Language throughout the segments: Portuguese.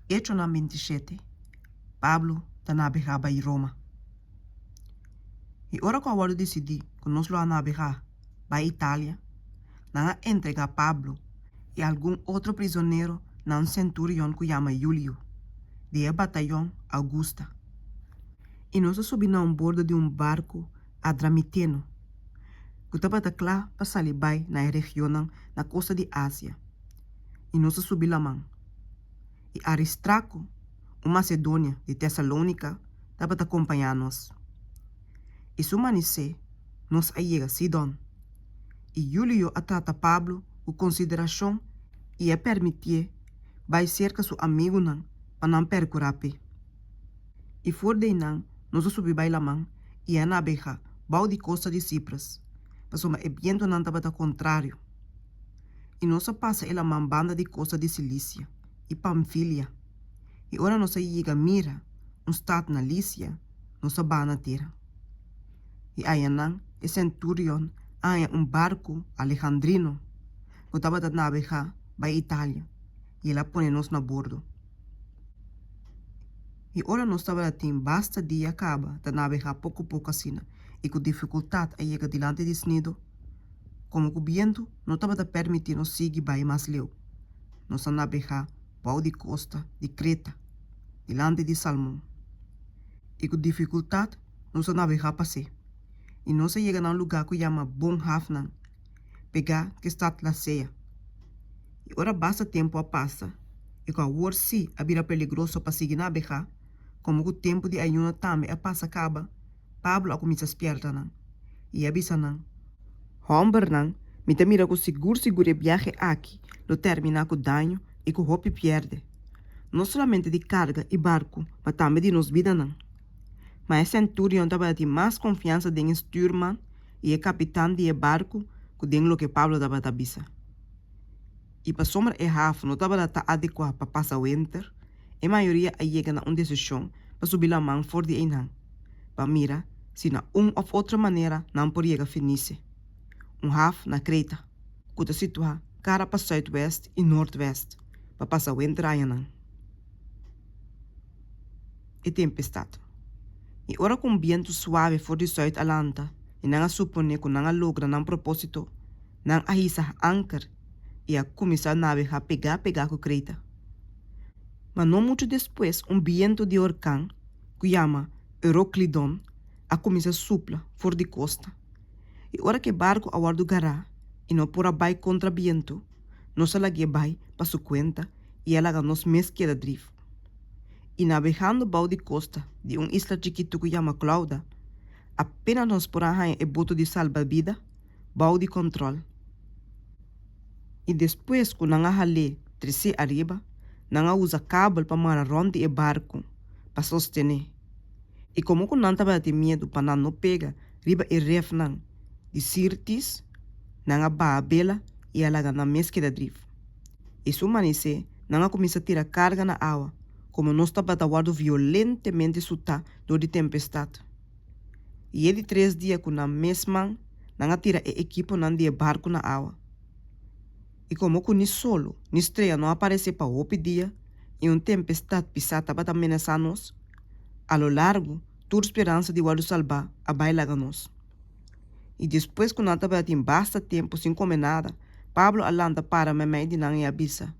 Hecho na 27, Pablo está navegaba em Roma. E ora que eu decidi que nós lo navegar para Itália, não entregar Pablo e algum outro prisioneiro na um centurião que chama Julio, de batalhão Augusta. E nós subimos a bordo de um barco Adramiteno, que estava lá para sair na região na costa de Ásia. E nós subimos a mão. E Aristarco, um macedônia de Tessalônica, estava acompanhando-nos. E sumanicê, nós chega a Sidon. E Julio trata Pablo com consideração e é permitir vai cerca seu amigo para não percurape. E for de nós subi a mão e é na beja, bau de costa de Cipras, mas o viento não estava contrário. E nós passa ela mão banda de costa de Cilícia e Pamfília. E ora nós chega a Mira, um estado na Lícia, nós bana terra. E aí e centurion há barco alejandrino que estava a navegar para Itália e ela põe-nos na bordo. E ora nós estava tem basta dia acaba de navegar pouco assim e com dificuldade a chegar diante de nido, como o vento não estava a permitir nos seguir para mais leu. Nós navegar para de costa de Creta, diante de Salmão. E com dificuldade nós navegar para si. E nós chega a um lugar que chama Bom Hafnan, pegar que está na ceia. E ora basta tempo a passa, e com a hora se a vira peligroso para seguir navegar, como o tempo de ayuno também a passa acaba, Pablo a começa a esperar e avisa Homber me te mira com seguro viaje aqui, lo termina com danho e com hopi perde. Não somente de carga e barco, mas também de nos vida Mas a centurião estava de mais confiança em Sturman e o capitão de barco que tem lo que Pablo estava a avisa. E para sombra e Rafa não estava adequado para passar o winter, a maioria chega a uma decisão para subir a mão fora de Enang. Para mirar se na ou outra maneira não poderia finir-se. Rafa na Creta, que está situado cara para Sudoeste e Nordeste, para passar o winter a Enang. E tempestade. E ora com vento suave fora de South Atlanta, e não supone que não logra um propósito, não ahisa anchor e a começar a navegar pegar com Creta. Mas não muito depois, vento de orcão, que chama Euroclidon, a começar a supla fora de costa. E ora que barco a do gará, e não por abai contra vento, não se lague bai para sua conta, e ela nos mês que da drift. E navegando bau de costa de isla chiquito que chama Clauda, apenas nos por arranhar o boto de salva-vida, bau de controle. E depois que não halé trece arriba, não usa cabo para marar ronde o barco para sostener. E como que não estava de medo para não pegar riba e ref de Sirtis, não ba a bela e ela na mesque da drift. E sumanicê, não começa a tirar carga na água, como nós estava guardando violentamente suta do de tempestade. E ele 3 dias com a mesma, não tira o equipo não de barco na água. E como que ni solo, ni estreia não aparece para o dia, e tempestade pisada estava ameaçando-nos, a lo largo, toda esperança de guardar salvar a bailar-nos. E depois que não estava em basta tempo sem comer nada, Pablo alanda para me de não e avisa.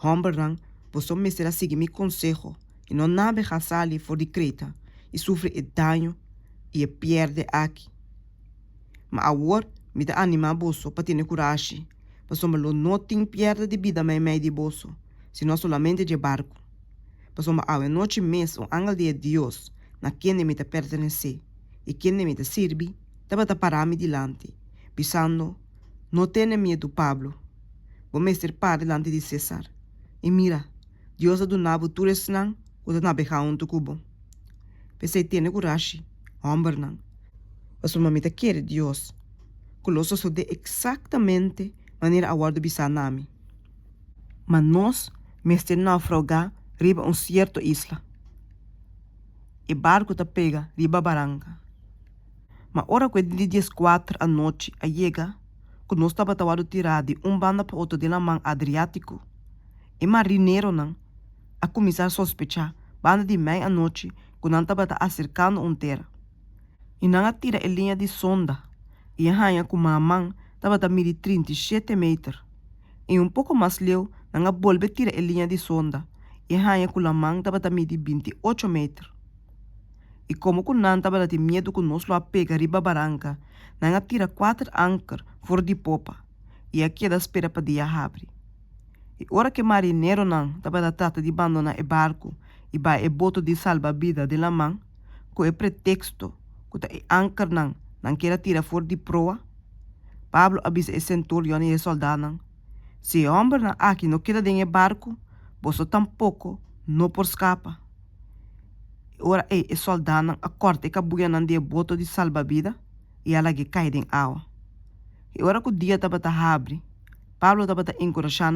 Homem, você me será seguir meu conselho e não navegar ali fora de Creta e sofre o dano e perde aqui. Mas agora me dá anima bolso para ter coragem, para não tem perda de vida me de bolso, senão somente de barco. Para a noite mesmo o ángel de Deus na quem me pertenece e quem me serve, estava a parar-me dilante, pensando, não tenha medo, Pablo. Vou me ser para delante de César. E mira, Deus do nabo tures não, o da navegar um tucubo. Pensei ter coragem, homem não. Mas uma mita quer Deus. Colosso só de exatamente maneira a guarda bisa nami. Mas nós, mestre naufragar, riba certo isla. E barco ta pega riba barranca. Mas ora que de 4 à noite a chega, que nós estava tawado tirar de banda para outro de la man Adriático. E marineiro não, a começar a sospechar, banda de meia-noite, quando não estava acercando terra. E não tira a linha de sonda, e a rainha com a mão estava a medir 37 metros. E pouco mais leu, não volve a tirar a linha de sonda, e a rainha com a mão estava a medir 28 metros. E como que não estava a ter medo que nós lo pega riba barranca, não tira 4 anchor fora de popa, e aqui é da espera para dia abre. E hora que marinheiro não estava a tratar de abandonar o barco e vai o boto de salva-vida de la mão, com o pretexto que o anchor não quer tirar fora de proa, Pablo avisa o centurião e o soldado, se o homem aqui não queda dentro do barco, você tampouco não por escapa. Ora o soldado acorda e cabuia de boto de salva-vida e ela que cai em água. E ora que o dia estava a abrir, Pablo estava a encorajar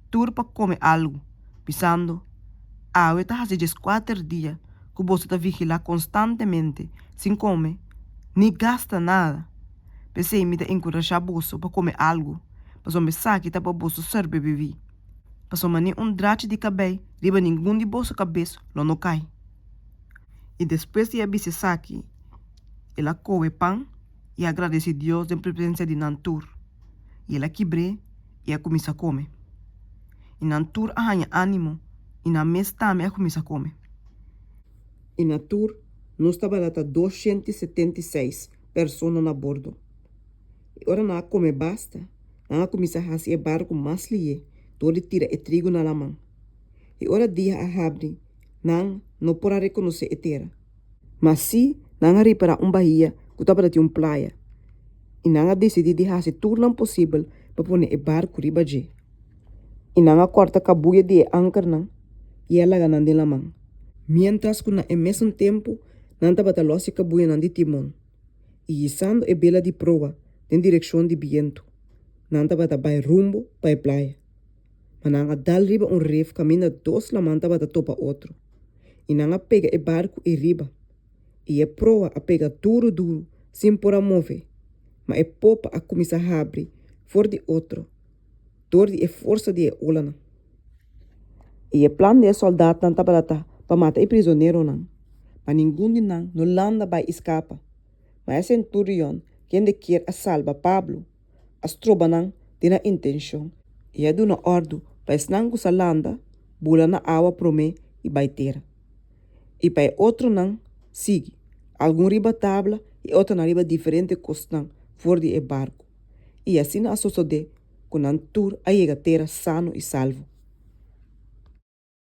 tudo para comer algo, pensando, está fazendo 4 dias que você está vigilar constantemente, sem comer, nem gasta nada. Pensei me encorajar você para comer algo, mas o mensaque está para você sobreviver. Mas nem drache de cabelo, riba nenhum de bolsa cabeça, não cai. E depois de abrir esse saque, ela come pão e agradece a Deus em presença de Nantur. E ela quebre e ela começa a comer. E Nantur arranha ânimo e na mesa também ela começa a comer. E Nantur nós estava lá 276 pessoas a bordo. E ora não come basta, ela começa a fazer o barco mais lié, todo tira o trigo na mão. E ora dia a abre, não pode reconhecer a terra. Mas se não reparar bahia que estava de praia, e não decide de fazer tudo o possível para pôr o barco riba de. E não corta a cabuia de anchor e ela ganha de la mão. Mientras que ao mesmo tempo, não estava a losse cabuia de timão. E usando a bela de proa em direção de viento, não estava a vai rumbo para a praia. Mas não dal riba ref caminha 2 la mão estava a topa outro. E não pega o barco e riba. E a proa a pega duro, sem por a mover. Mas a popa a começar a abrir, fora de outro, dor de força de olana. E o plano de soldado não estava para matar o prisioneiro não. Mas ninguém de não landa vai escapa. Mas o centurião, quem de quer a salva Pablo, as tropas não tem a intenção. E a duna ordem para não que a landa, bula na água promê e vai ter. E para outro não, sigue. Algum riba tabla e outro na riba diferente costan fora de barco. E assim a suceder com Nantur a chegar a terra sano e salvo.